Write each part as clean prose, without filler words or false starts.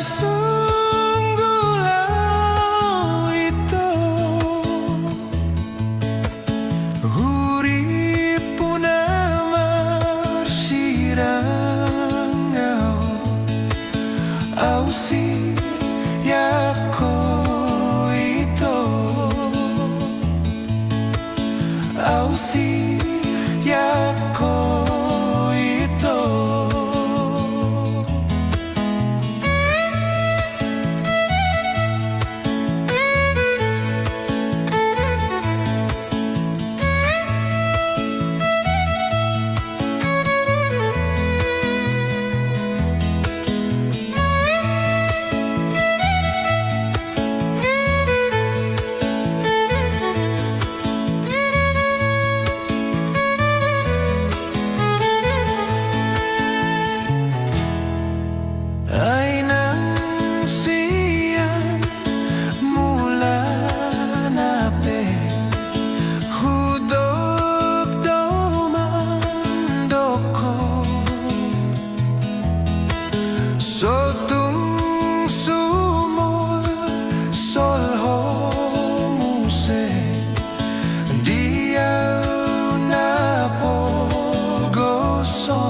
Tarsunggulau ito urip puna marsirangau ausi yako ito ausi yako ito. Ay nang siyan mula nape hudok domandoko sotung sumol solho muse diau na pogoso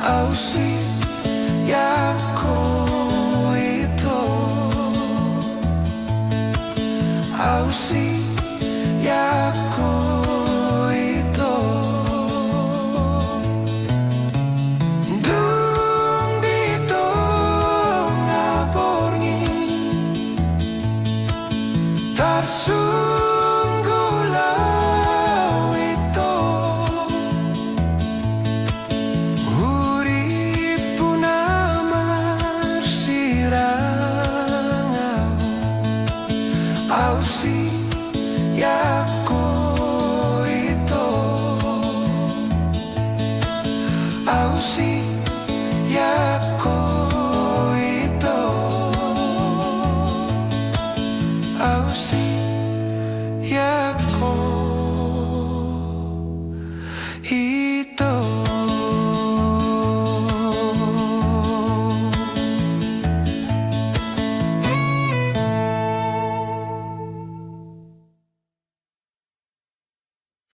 ausi yako ito ausi yako ito dung dito nga borngin tarsunggulau ito urip puna marsirangau ausi yako ito ausi yako ito ausi yako